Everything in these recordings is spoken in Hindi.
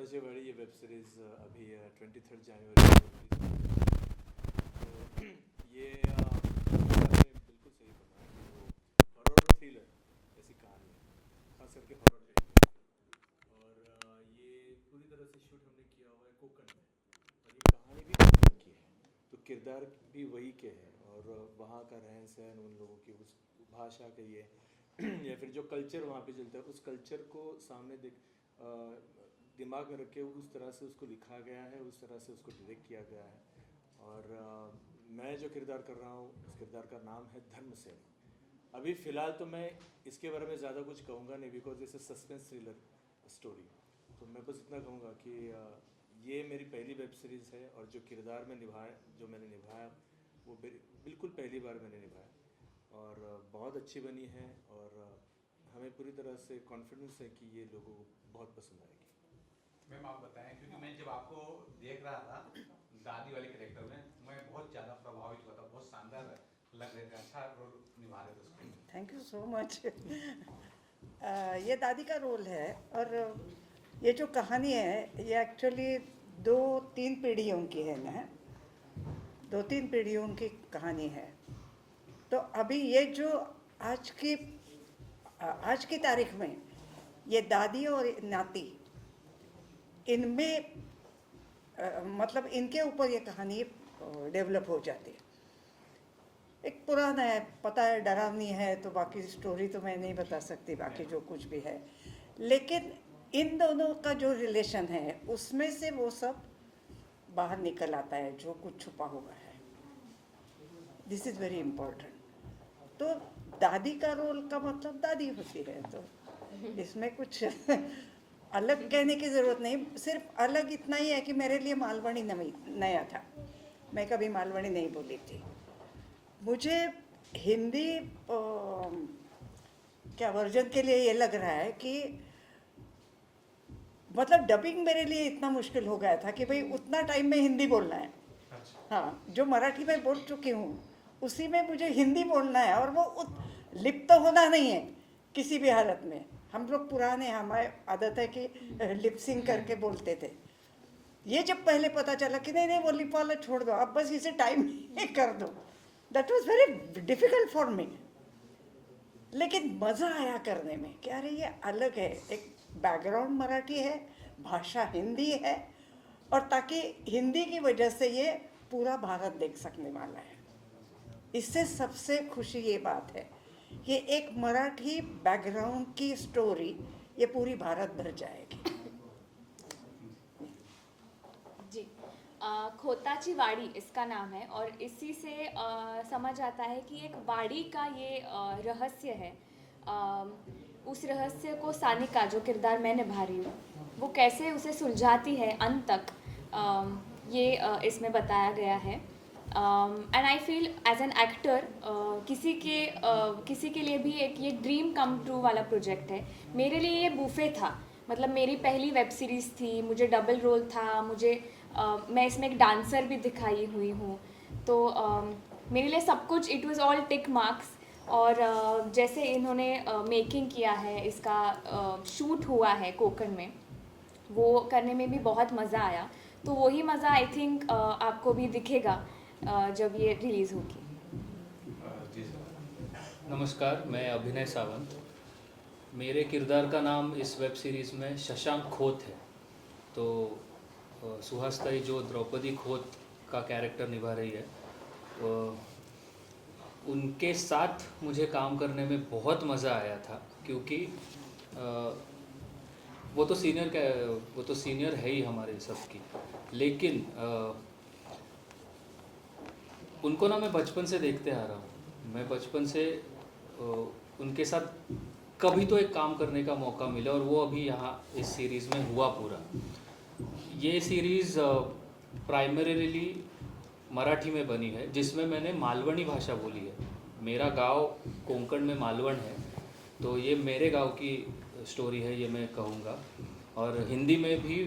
खोताची वाड़ी ये वेब सीरीज़ अभी 23 जनवरी तो ये आपने बिल्कुल सही बताया कि वो हॉरर थ्रिलर ऐसी कहानी है, खास करके हॉरर थ्रिलर। और ये पूरी तरह से शूट हमने किया हुआ है कोकण में, और ये कहानी भी कोकण की है, तो किरदार भी वही के हैं, और वहाँ का रहन सहन, उन लोगों की उस भाषा का ये या फिर जो कल्चर वहाँ पे चलता है, उस कल्चर को सामने दिमाग में रख के उस तरह से उसको लिखा गया है, उस तरह से उसको डायरेक्ट किया गया है। और मैं जो किरदार कर रहा हूँ, उस किरदार का नाम है धर्मसेन। अभी फ़िलहाल तो मैं इसके बारे में ज़्यादा कुछ कहूँगा नहीं, because it's a suspense thriller story. तो मैं बस इतना कहूँगा कि ये मेरी पहली वेब सीरीज़ है, और जो किरदार में निभाया, जो मैंने निभाया, वो बिल्कुल पहली बार मैंने निभाया, और बहुत अच्छी बनी है। और हमें पूरी तरह से कॉन्फिडेंस है कि ये लोगों को बहुत पसंद आएगी। मैम आप बताएं, क्योंकि मैं जब आपको देख रहा था दादी वाले कैरेक्टर में, मैं बहुत ज़्यादा प्रभावित हुआ था, बहुत शानदार लग रहे थे, अच्छा रोल निभा रहे थे उसमें। Thank you so much. ये दादी का रोल है, और ये जो कहानी है ये एक्चुअली 2-3 पीढ़ियों की है ना, 2-3 पीढ़ियों की कहानी है। तो अभी ये जो आज की आज की तारीख में ये दादी और नाती, इनमें मतलब इनके ऊपर ये कहानी डेवलप हो जाती है। एक पुराना है, पता है डरावनी है, तो बाकी स्टोरी तो मैं नहीं बता सकती, बाकी जो कुछ भी है। लेकिन इन दोनों का जो रिलेशन है उसमें से वो सब बाहर निकल आता है, जो कुछ छुपा हुआ है। This is very important. तो दादी का रोल का मतलब दादी होती है, तो इसमें कुछ अलग कहने की ज़रूरत नहीं। सिर्फ अलग इतना ही है कि मेरे लिए मालवणी नया था, मैं कभी मालवणी नहीं बोली थी। मुझे हिंदी क्या वर्जन के लिए ये लग रहा है कि मतलब डबिंग मेरे लिए इतना मुश्किल हो गया था कि भाई उतना टाइम में हिंदी बोलना है। हाँ, जो मराठी में बोल चुकी हूँ उसी में मुझे हिंदी बोलना है, और वो लिप्त होना नहीं है किसी भी हालत में। हम लोग पुराने, हमारे आदत है कि लिपसिंग करके बोलते थे। ये जब पहले पता चला कि नहीं नहीं वो लिप वाला छोड़ दो, अब बस इसे टाइम कर दो, that was very difficult for me. लेकिन मज़ा आया करने में कि अरे ये अलग है, एक बैकग्राउंड मराठी है, भाषा हिंदी है, और ताकि हिंदी की वजह से ये पूरा भारत देख सकने वाला है। इससे सबसे खुशी ये बात है कि एक मराठी बैकग्राउंड की स्टोरी ये पूरी भारत भर जाएगी। जी, खोताची वाड़ी इसका नाम है, और इसी से समझ आता है कि एक वाड़ी का ये रहस्य है। उस रहस्य को सानिका, जो किरदार मैं निभा रही हूँ, वो कैसे उसे सुलझाती है अंत तक, ये इसमें बताया गया है। And I feel as an actor किसी के लिए भी एक ये ड्रीम कम ट्रू वाला प्रोजेक्ट है। मेरे लिए ये बूफे था, मतलब मेरी पहली वेब सीरीज़ थी, मुझे डबल रोल था, मैं इसमें एक डांसर भी दिखाई हुई हूँ। तो मेरे लिए सब कुछ, it was all tick marks. और जैसे इन्होंने मेकिंग किया है, इसका शूट हुआ है कोकण में, वो करने में भी बहुत मज़ा आया। तो वही मज़ा आई थिंक आपको भी दिखेगा जब ये रिलीज़ होगी। जी सर। नमस्कार, मैं अभिनय सावंत। मेरे किरदार का नाम इस वेब सीरीज़ में शशांक खोत है। तो सुहासताई जो द्रौपदी खोत का कैरेक्टर निभा रही है, उनके साथ मुझे काम करने में बहुत मज़ा आया था, क्योंकि वो तो सीनियर है ही हमारे सबकी। लेकिन उनको ना मैं बचपन से देखते आ रहा हूँ। मैं बचपन से उनके साथ कभी तो एक काम करने का मौका मिला, और वो अभी यहाँ इस सीरीज़ में हुआ पूरा। ये सीरीज़ प्राइमरीली मराठी में बनी है, जिसमें मैंने मालवणी भाषा बोली है। मेरा गांव कोंकण में मालवण है, तो ये मेरे गांव की स्टोरी है, ये मैं कहूँगा। और हिंदी में भी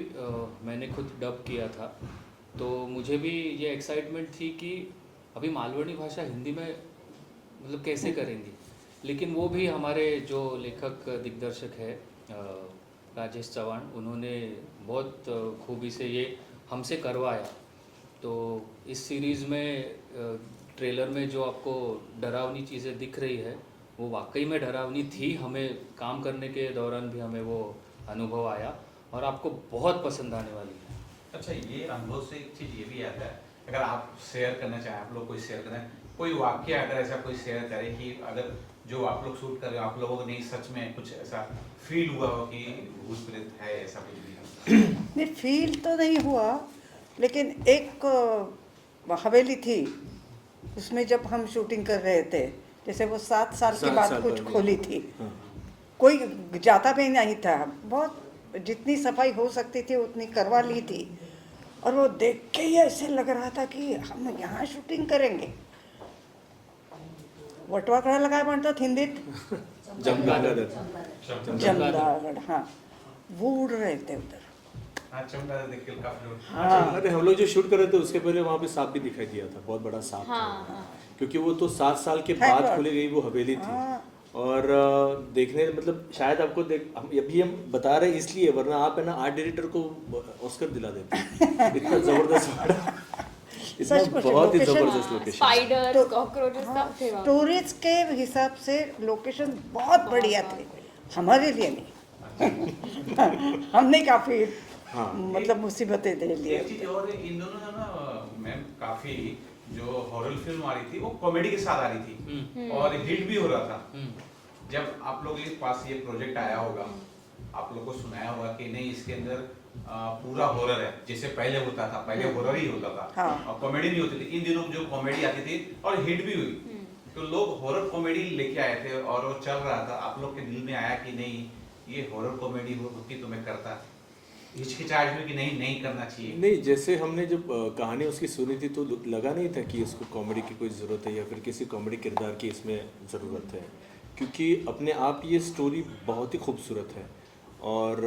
मैंने खुद डब किया था। तो मुझे भी ये एक्साइटमेंट थी कि अभी मालवणी भाषा हिंदी में मतलब कैसे करेंगे। लेकिन वो भी हमारे जो लेखक दिग्दर्शक है राजेश चौहान, उन्होंने बहुत खूबी से ये हमसे करवाया। तो इस सीरीज़ में ट्रेलर में जो आपको डरावनी चीज़ें दिख रही है वो वाकई में डरावनी थी। हमें काम करने के दौरान भी हमें वो अनुभव आया और आपको बहुत पसंद आने वाली है। अच्छा, ये अनुभव से एक चीज़ ये भी आता है, अगर आप शेयर करना चाहें, आप लोग कोई शेयर करें, कोई वाक्य अगर ऐसा कोई शेयर करें कि अगर जो आप लोग शूट कर रहे हो आप लोगों को नहीं सच में कुछ ऐसा फील हुआ हो कि भूत प्रेत है, ऐसा कुछ भी? नहीं, फील तो नहीं हुआ, लेकिन एक हवेली थी, उसमें जब हम शूटिंग कर रहे थे, जैसे वो 7 साल के 7 बाद साल कुछ पहले। खोली थी, हाँ। कोई जाता भी नहीं था, बहुत जितनी सफाई हो सकती थी उतनी करवा ली थी, और वो देख के ही ऐसे लग रहा था कि हम यहाँ शूटिंग करेंगे. वटवा कड़ा लगाया म्हणतात हिंदीत, जमगादड़ जमदागढ़. हाँ, वो उड़ रहे थे उधर. हाँ, चमड़ा देख के काफी लोग। हाँ. अरे हम लोग जो शूट कर रहे थे उसके पहले वहाँ पे सांप भी दिखाई दिया था, बहुत बड़ा सांप था हाँ, वहाँ। हाँ। क्योंकि वो तो 7 साल के Thank बाद God. खोली गई वो हवेली थी। हाँ. और देखने मतलब शायद आपको अभी हम बता रहे हैं इसलिए, वरना आप है ना आर्ट डायरेक्टर को ऑस्कर दिला देते। इतना जबरदस्त इतना सच में बहुत ही location- जबरदस्त लोकेशन। स्पाइडर्स, कॉकरोचेस सब थे वहाँ। टूरिस्ट के हिसाब से लोकेशन बहुत बढ़िया थे, हमारे लिए नहीं. हमने काफी हाँ। मतलब मुसीबतें दे लिए. एक चीज और, इन दोनों ने ना मैम काफी जो हॉरर फिल्म आ रही थी वो कॉमेडी के साथ आ रही थी और हिट भी हो रहा था। जब आप लोग के पास ये प्रोजेक्ट आया होगा, आप लोग को सुनाया होगा कि नहीं इसके अंदर पूरा हॉरर है, जैसे पहले होता था, पहले हॉरर ही होता था। हाँ। और कॉमेडी नहीं होती थी। इन दिनों जो कॉमेडी आती थी और हिट भी हुई, तो लोग हॉरर कॉमेडी लेके आए थे और वो चल रहा था। आप लोग के दिल में आया कि नहीं ये हॉरर कॉमेडी होती तो मैं करता, हिचकिचाहट हुई कि नहीं करना चाहिए? नहीं, जैसे हमने जब कहानी उसकी सुनी थी तो लगा नहीं था कि इसको कॉमेडी की कोई ज़रूरत है या फिर किसी कॉमेडी किरदार की इसमें ज़रूरत है, क्योंकि अपने आप ये स्टोरी बहुत ही खूबसूरत है। और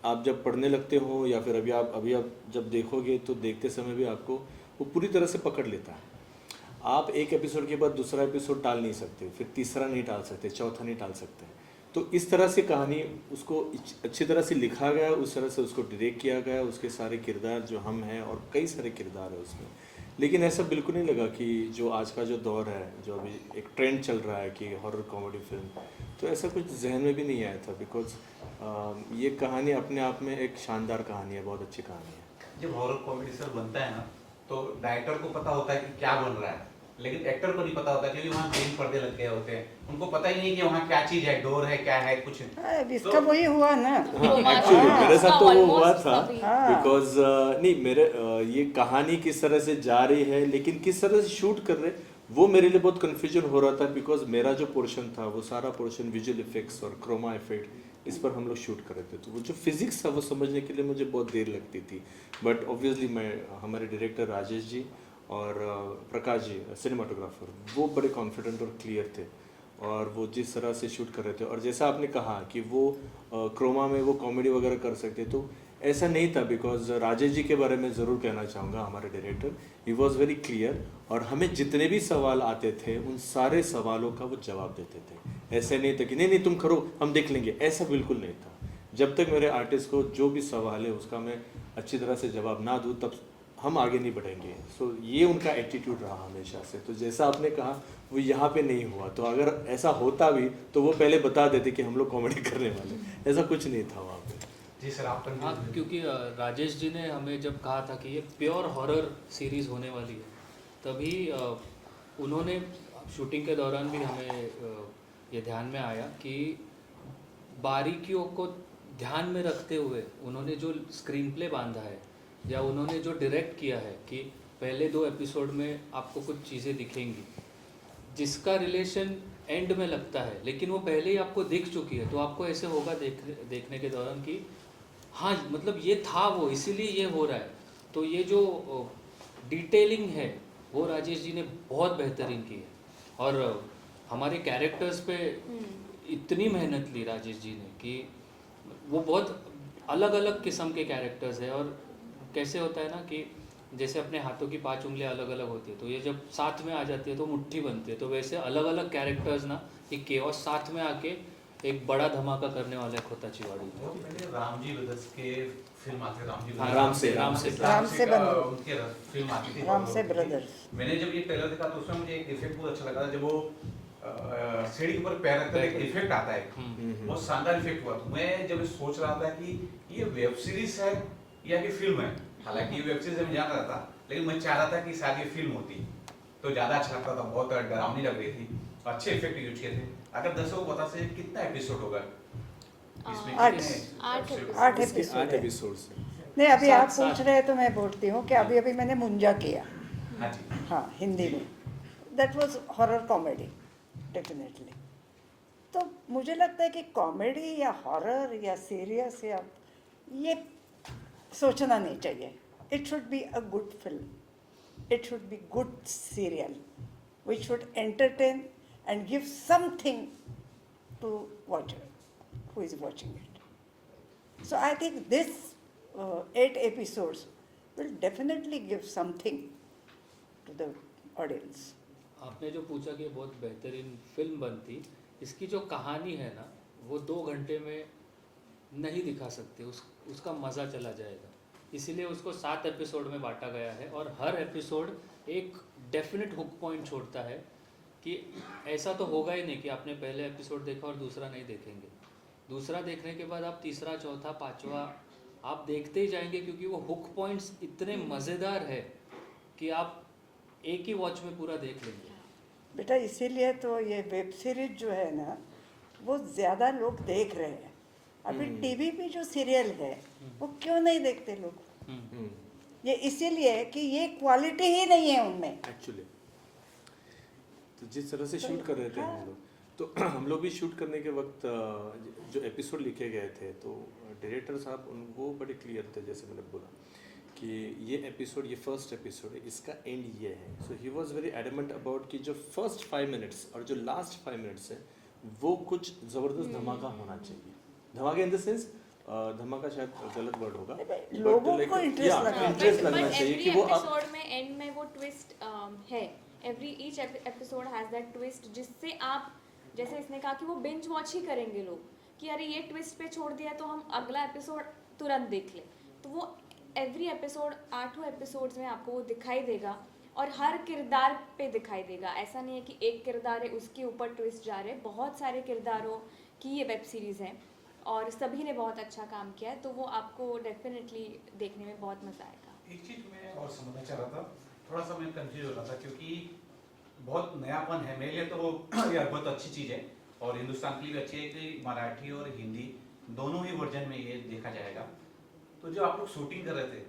आप जब पढ़ने लगते हो या फिर अभी आप जब देखोगे तो देखते समय भी आपको वो पूरी तरह से पकड़ लेता है। आप एक एपिसोड के बाद दूसरा एपिसोड टाल नहीं सकते, फिर तीसरा नहीं टाल सकते, चौथा नहीं टाल सकते। तो इस तरह से कहानी उसको अच्छी तरह से लिखा गया, उस तरह से उसको डायरेक्ट किया गया, उसके सारे किरदार जो हम हैं और कई सारे किरदार है उसमें। लेकिन ऐसा बिल्कुल नहीं लगा कि जो आज का जो दौर है, जो अभी एक ट्रेंड चल रहा है कि हॉरर कॉमेडी फिल्म, तो ऐसा कुछ जहन में भी नहीं आया था। बिकॉज ये कहानी अपने आप में एक शानदार कहानी है, बहुत अच्छी कहानी है। जब हॉरर कॉमेडी सर बनता है ना, तो डायरेक्टर को पता होता है कि क्या बन रहा है, लेकिन एक्टर को नहीं पता होता क्योंकि वहाँ ग्रीन पर्दे लग गए होते हैं। उनको पता ही नहीं कि वहाँ क्या चीज़ है, डोर है, क्या है, कुछ। अब इसका वही हुआ ना. एक्चुअली मेरे साथ तो वो हुआ Almost था, सभी। बिकॉज नहीं मेरे ये कहानी किस तरह से जा रही है लेकिन किस तरह से शूट कर रहे, वो मेरे लिए बहुत कन्फ्यूजन हो रहा था। बिकॉज मेरा जो पोर्शन था वो सारा पोर्शन विजुअल इफेक्ट्स और क्रोमा इफेक्ट, इस पर हम लोग शूट कर रहे थे, तो वो जो फिजिक्स था वो समझने के लिए मुझे बहुत देर लगती थी। बट ऑब्वियसली मैं हमारे डायरेक्टर राजेश जी और प्रकाश जी सिनेमाटोग्राफर, वो बड़े कॉन्फिडेंट और क्लियर थे और वो जिस तरह से शूट कर रहे थे। और जैसा आपने कहा कि वो क्रोमा में वो कॉमेडी वगैरह कर सकते, तो ऐसा नहीं था। बिकॉज राजेश जी के बारे में ज़रूर कहना चाहूँगा, हमारे director, he was very clear और हमें जितने भी सवाल आते थे उन सारे सवालों का वो जवाब देते थे। ऐसे नहीं था कि नहीं तुम करो हम देख लेंगे, ऐसा बिल्कुल नहीं था। जब तक मेरे आर्टिस्ट को जो भी सवाल है उसका मैं अच्छी तरह से जवाब ना दूँ तब हम आगे नहीं बढ़ेंगे। सो ये उनका एटीट्यूड रहा हमेशा से। तो जैसा आपने कहा वो यहाँ पे नहीं हुआ, तो अगर ऐसा होता भी तो वो पहले बता देते कि हम लोग कॉमेडी करने वाले, ऐसा कुछ नहीं था वहाँ पे। जी सर, आप हाँ, क्योंकि राजेश जी ने हमें जब कहा था कि ये प्योर हॉरर सीरीज़ होने वाली है, तभी उन्होंने शूटिंग के दौरान भी हमें ये ध्यान में आया कि बारीकियों को ध्यान में रखते हुए उन्होंने जो स्क्रीन प्ले बांधा है या उन्होंने जो डायरेक्ट किया है कि पहले 2 एपिसोड में आपको कुछ चीज़ें दिखेंगी जिसका रिलेशन एंड में लगता है, लेकिन वो पहले ही आपको दिख चुकी है, तो आपको ऐसे होगा देखने के दौरान कि हाँ मतलब ये था वो, इसीलिए ये हो रहा है। तो ये जो डिटेलिंग है वो राजेश जी ने बहुत बेहतरीन की है और हमारे कैरेक्टर्स पे इतनी मेहनत ली राजेश जी ने कि वो बहुत अलग अलग किस्म के कैरेक्टर्स है। और कैसे होता है ना कि जैसे अपने हाथों की 5 उंगलियां अलग अलग होती है, तो ये जब साथ में आ जाती है तो मुट्ठी बनती है, तो वैसे अलग अलग कैरेक्टर्स ना ये केओस साथ में आके एक बड़ा धमाका करने वाला है खोताचीवाड़ी। वो पहले रामजी ब्रदर्स के फिल्म आते रामजी हाँ, ब्रदर्स राम से राम से का बंधु। उनके फिल्म आती थी राम से बहुत ब्रदर्स। मैंने जब ये ट्रेलर देखा तो उसमें मुझे एक इफेक्ट बहुत अच्छा लगा था, जब वो सीढ़ी के ऊपर पैर रखकर एक इफेक्ट आता है, बहुत शानदार इफेक्ट हुआ। तो मैं जब सोच रहा था कि ये वेब सीरीज है या कि फिल्म है, हालांकि ये वेब सीरीज मैं जान रहा था, लेकिन मैं चाह रहा था कि शायद ये फिल्म होती तो ज्यादा अच्छा लगता था, बहुत डरावनी लग रही थी, अच्छे इफेक्ट यूज किए थे। अगर दर्शकों को बता सके कितना एपिसोड होगा इसमें? आठ। कितने आठ episodes? आठ इसके एपिसोड 8 है। एपिसोड्स हैं। नहीं, अभी सात- आप पूछ सात। रहे हैं तो मैं बोलती हूँ कि अभी अभी मैंने मुंजा किया। हाँ जी। हाँ, हिंदी में। That was horror comedy definitely. तो मुझे लगता है कि कॉमेडी या हॉरर या सीरियस या ये सोचना नहीं चाहिए। It should be a good film, it should be good serial which should entertain and give something to watcher who is watching it. So I think this 8 episodes will definitely give something to the audience. आपने जो पूछा कि बहुत बेहतरीन फिल्म बनती, इसकी जो कहानी है ना वो 2 घंटे में नहीं दिखा सकते, उसका मज़ा चला जाएगा। इसीलिए उसको 7 एपिसोड में बांटा गया है और हर एपिसोड एक डेफिनेट हुक पॉइंट छोड़ता है कि ऐसा तो होगा ही नहीं कि आपने पहले एपिसोड देखा और दूसरा नहीं देखेंगे। दूसरा देखने के बाद आप तीसरा, चौथा, पांचवा आप देखते ही जाएंगे, क्योंकि वो हुक पॉइंट्स इतने मज़ेदार है कि आप एक ही वॉच में पूरा देख लेंगे। बेटा इसीलिए तो ये वेब सीरीज जो है ना वो ज़्यादा लोग देख रहे हैं। अभी टीवी पे जो सीरियल है वो क्यों नहीं देखते लोग? ये इसीलिए है कि ये क्वालिटी ही नहीं है उनमें। एक्चुअली तो जिस तरह से शूट कर रहे थे हम लोग, तो हम लोग भी शूट करने के वक्त जो एपिसोड लिखे गए थे तो डायरेक्टर साहब वो बड़े क्लियर थे, जैसे मैंने बोला कि ये एपिसोड, ये फर्स्ट एपिसोड है, इसका एंड ये है। So he was very adamant about कि जो फर्स्ट 5 मिनट्स और जो लास्ट 5 मिनट्स है वो कुछ ज़बरदस्त धमाका होना चाहिए। धमाका इन द सेंस, धमाका शायद गलत वर्ड होगा, लोगों को इंटरेस्ट लगना इंटरेस्ट लगना चाहिए कि वो एपिसोड में एंड में वो ट्विस्ट है। Every each episode has that twist, जिससे आप, जैसे इसने कहा कि वो बिंज वॉच ही करेंगे लोग कि अरे ये ट्विस्ट पे छोड़ दिया तो हम अगला एपिसोड तुरंत देख लें। तो वो एवरी एपिसोड 8 एपिसोड्स में आपको वो दिखाई देगा और हर किरदार पे दिखाई देगा। ऐसा नहीं है कि एक किरदार है उसके ऊपर ट्विस्ट जा रहे हैं, बहुत सारे किरदारों की ये वेब सीरीज़ है और सभी ने बहुत अच्छा काम किया है, तो वो आपको डेफिनेटली देखने में बहुत मज़ा आएगा। एक चीज मैं और समझना चाह रहा था, थोड़ा सा मैं कंफ्यूज हो रहा था क्योंकि बहुत नयापन है मेरे लिए, तो यार बहुत अच्छी चीज़ है और हिंदुस्तान के लिए भी अच्छी है कि मराठी और हिंदी दोनों ही वर्जन में ये देखा जाएगा। तो जो आप लोग शूटिंग कर रहे थे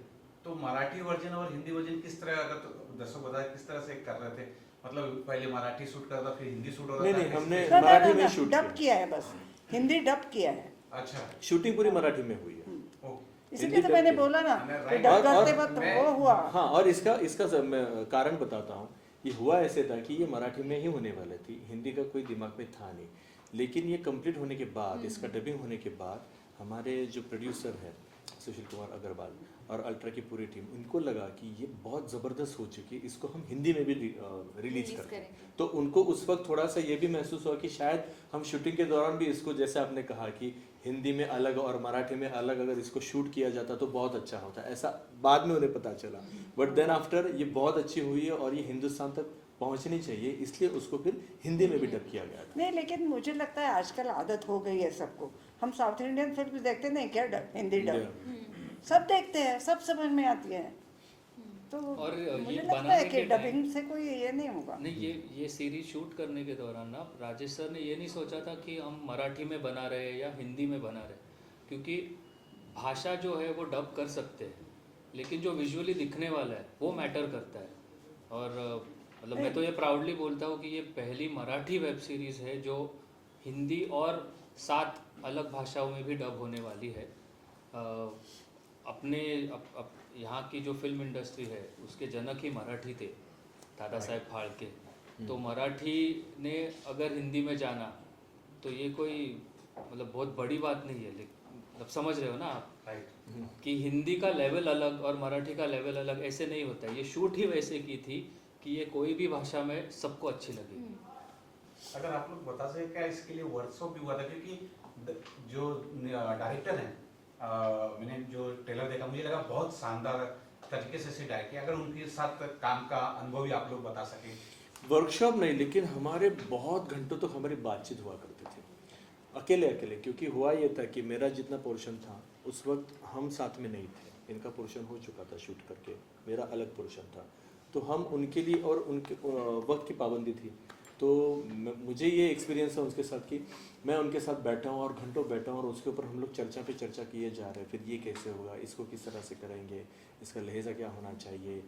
तो मराठी वर्जन और हिंदी वर्जन किस तरह, अगर तो दर्शक बताए किस तरह से कर रहे थे? मतलब पहले मराठी शूट कर रहा था फिर हिंदी शूट हो रहा था? नहीं, हमने ना, मराठी में शूट डब किया है, बस हिंदी डब किया है। अच्छा, शूटिंग पूरी मराठी में हुई है। ओ, इसीलिए तो मैंने बोला ना कि डब करते वक्त वो हुआ। हाँ, और इसका मैं कारण बताता हूँ। ये हुआ ऐसे था कि ये मराठी में ही होने वाली थी, हिंदी का कोई दिमाग में था नहीं। लेकिन ये कंप्लीट होने के बाद, इसका डबिंग होने के बाद हमारे जो प्रोड्यूसर है सुशील कुमार अग्रवाल और अल्ट्रा की पूरी टीम, इनको लगा कि ये बहुत ज़बरदस्त हो चुकी है, इसको हम हिंदी में भी रिलीज करें। तो उनको उस वक्त थोड़ा सा ये भी महसूस हुआ कि शायद हम शूटिंग के दौरान भी इसको, जैसे आपने कहा कि हिंदी में अलग और मराठी में अलग अगर इसको शूट किया जाता तो बहुत अच्छा होता, ऐसा बाद में उन्हें पता चला। बट देन आफ्टर ये बहुत अच्छी हुई है और ये हिंदुस्तान तक पहुंचनी चाहिए, इसलिए उसको फिर हिंदी में भी डब किया गया था। नहीं, लेकिन मुझे लगता है आजकल आदत हो गई है सबको। हम साउथ इंडियन फिल्म देखते नहीं क्या, डब, हिंदी डब सब देखते हैं, सब समझ में आती है। तो और ये मुझे लगता है बनाने कि के टाइम- डबिंग से कोई ये नहीं होगा। नहीं, ये सीरीज शूट करने के दौरान ना राजेश सर ने ये नहीं सोचा था कि हम मराठी में बना रहे हैं या हिंदी में बना रहे हैं, क्योंकि भाषा जो है वो डब कर सकते हैं, लेकिन जो विजुअली दिखने वाला है वो मैटर करता है। और मतलब मैं तो ये प्राउडली बोलता हूँ कि ये पहली मराठी वेब सीरीज़ है जो हिंदी और 7 अलग भाषाओं में भी डब होने वाली है। अपने यहाँ की जो फिल्म इंडस्ट्री है उसके जनक ही मराठी थे, दादा साहेब फाळके। तो मराठी ने अगर हिंदी में जाना तो ये कोई मतलब बहुत बड़ी बात नहीं है, लेकिन मतलब समझ रहे हो ना आप, राइट, कि हिंदी का लेवल अलग और मराठी का लेवल अलग ऐसे नहीं होता है। ये शूट ही वैसे की थी कि ये कोई भी भाषा में सबको अच्छी लगी। अगर आप लोग बता सके क्या इसके लिए वर्कशॉप भी हुआ था, क्योंकि जो डायरेक्टर हैं, मैंने जो ट्रेलर देखा मुझे लगा बहुत शानदार तरीके से डायरेक्ट किया। अगर उनके साथ काम का अनुभव भी आप लोग बता सकें। वर्कशॉप नहीं, लेकिन हमारे बहुत घंटों तक हमारी बातचीत हुआ करती थी, अकेले अकेले। क्योंकि हुआ ये था कि मेरा जितना पोर्शन था उस वक्त हम साथ में नहीं थे, इनका पोर्शन हो चुका था शूट करके, मेरा अलग पोर्शन था। तो हम उनके लिए, और उनके वक्त की पाबंदी थी, तो मुझे ये एक्सपीरियंस है उसके साथ कि मैं उनके साथ बैठा हूँ और घंटों बैठा हूँ और उसके ऊपर हम लोग चर्चा पे चर्चा किए जा रहे हैं। फिर ये कैसे होगा, इसको किस तरह से करेंगे, इसका लहजा क्या होना चाहिए,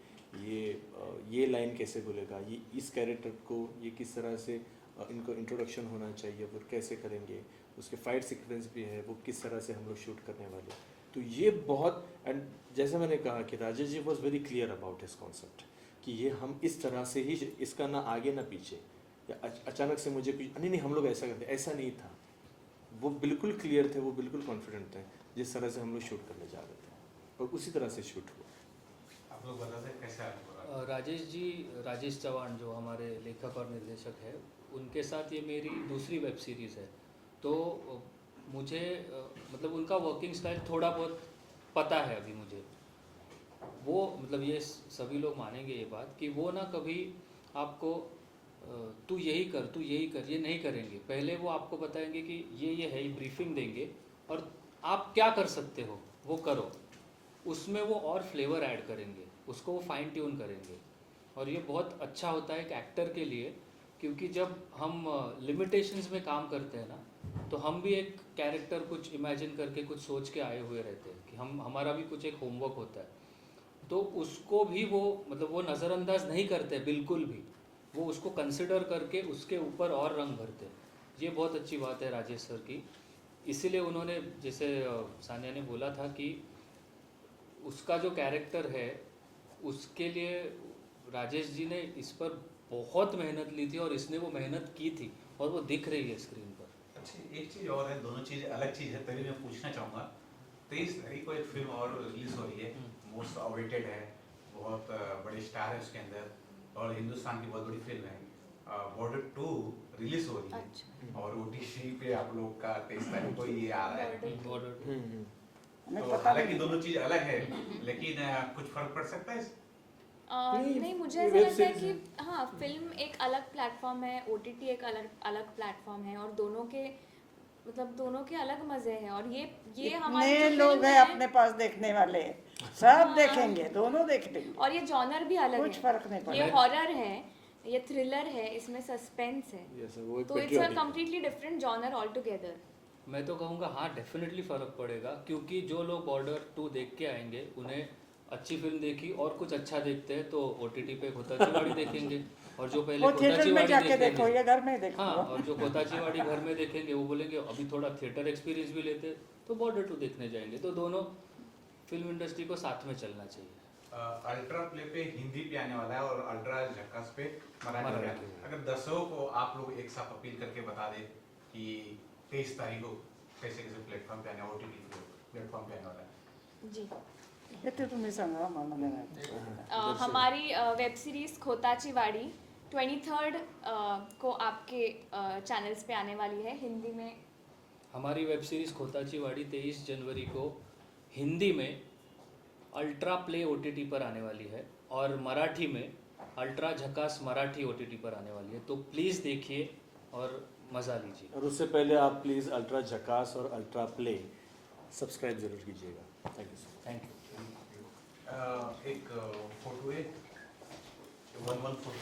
ये लाइन कैसे बोलेगा, ये इस कैरेक्टर को ये किस तरह से इनको इंट्रोडक्शन होना चाहिए, फिर कैसे करेंगे, उसके फाइट सीक्वेंस भी है वो किस तरह से हम लोग शूट करने वाले। तो ये बहुत, एंड जैसे मैंने कहा कि Rajesh ji was very clear about his concept कि ये हम इस तरह से ही, इसका ना आगे ना पीछे, या अचानक से मुझे नहीं नहीं हम लोग ऐसा करते, ऐसा नहीं था। वो बिल्कुल क्लियर थे, वो बिल्कुल कॉन्फिडेंट थे जिस तरह से हम लोग शूट करने जा रहे थे, और उसी तरह से शूट हुआ। आप लोग बता दें कैसा है। राजेश जी, राजेश चौहान जो हमारे लेखक और निर्देशक है, उनके साथ ये मेरी दूसरी वेब सीरीज़ है। तो मुझे मतलब उनका वर्किंग स्टाइल थोड़ा बहुत पता है अभी मुझे। वो मतलब ये सभी लोग मानेंगे ये बात कि वो ना कभी आपको तू यही कर, तू यही कर, ये नहीं करेंगे। पहले वो आपको बताएंगे कि ये है, ये ब्रीफिंग देंगे और आप क्या कर सकते हो वो करो। उसमें वो और फ्लेवर ऐड करेंगे, उसको वो फाइन ट्यून करेंगे। और ये बहुत अच्छा होता है एक एक्टर के लिए, क्योंकि जब हम लिमिटेशंस में काम करते हैं ना, तो हम भी एक कैरेक्टर कुछ इमेजिन करके कुछ सोच के आए हुए रहते हैं कि हमारा भी कुछ एक होमवर्क होता है। तो उसको भी वो मतलब वो नज़रअंदाज नहीं करते बिल्कुल भी, वो उसको कंसिडर करके उसके ऊपर और रंग भरते हैं। ये बहुत अच्छी बात है राजेश सर की। इसीलिए उन्होंने, जैसे सानिया ने बोला था कि उसका जो कैरेक्टर है उसके लिए राजेश जी ने इस पर बहुत मेहनत ली थी, और इसने वो मेहनत की थी और वो दिख रही है स्क्रीन पर। अच्छा, एक चीज़ और है, दोनों चीज़ अलग चीज़ है, तभी मैं पूछना चाहूँगा। 23 तारीख को एक फिल्म और रिलीज हो रही है, मोस्ट अवेटेड है, बहुत बड़े स्टार है उसके अंदर, और हिंदुस्तान की बहुत बड़ी फिल्म है, बॉर्डर 2 रिलीज हो रही है। अच्छा। और OTT पे आप लोग का 23 तारीख को ये आ रहा है। बॉर्डर हमें तो पता हालांकि नहीं। दोनों चीज़ अलग है, लेकिन कुछ फर्क पड़ सकता है? नहीं, मुझे ये ऐसा वेब लगता है सीरीज कि हाँ, फिल्म एक अलग प्लेटफॉर्म है, OTT एक अलग प्लेटफॉर्म है, और दोनों के मतलब दोनों के अलग मज़े हैं। और ये हमारी इतने जो लोग फिल्म हैं है, अपने पास देखने वाले, सब देखेंगे, दोनों देख लेंगे, और ये जॉनर भी अलग कुछ है। फर्क नहीं ये पड़ेगा। हॉरर है, ये थ्रिलर है, इसमें सस्पेंस है, Yes, वो एक तो इट्स अ patriotic है। Completely different genre all together. मैं तो कहूँगा हाँ, डेफिनेटली फ़र्क पड़ेगा, क्योंकि जो लोग बॉर्डर 2 देख के आएंगे उन्हें अच्छी फिल्म देखी और कुछ अच्छा देखते हैं तो OTT पे खोताचीवाड़ी देखेंगे, और जो पहले वो थिएटर में जाके खोताचीवाड़ी देखो या घर में देखो। हाँ, और जो खोताचीवाड़ी घर में देखेंगे वो बोलेंगे अभी थोड़ा थिएटर एक्सपीरियंस भी लेते, तो बॉर्डर 2 देखने जाएंगे। तो दोनों फिल्म इंडस्ट्री को साथ में चलना चाहिए। अल्ट्रा प्ले पे हिंदी पे आने वाला है और अल्ट्रा झक्कास पे मराठी पे आने मराठी। वाला है। अगर दर्शकों को आप लोग एक साथ अपील करके बता दें कि 23 तारीख को कैसे कैसे प्लेटफॉर्म पे आने, OTT प्लेटफॉर्म पे आने वाला है। जी, ये तो तुम्हें सांगा मला नाही. हमारी वेब सीरीज़ खोताचीवाड़ी 23rd को आपके चैनल्स पे आने वाली है हिंदी में। हमारी वेब सीरीज़ खोताचीवाड़ी 23 जनवरी को हिंदी में अल्ट्रा प्ले OTT पर आने वाली है, और मराठी में अल्ट्रा झकास मराठी OTT पर आने वाली है। तो प्लीज़ देखिए और मज़ा लीजिए। और उससे पहले आप प्लीज़ अल्ट्रा झकास और अल्ट्रा प्ले सब्सक्राइब जरूर कीजिएगा। Thank you. Thank you. एक फोटो है, 1 फोटो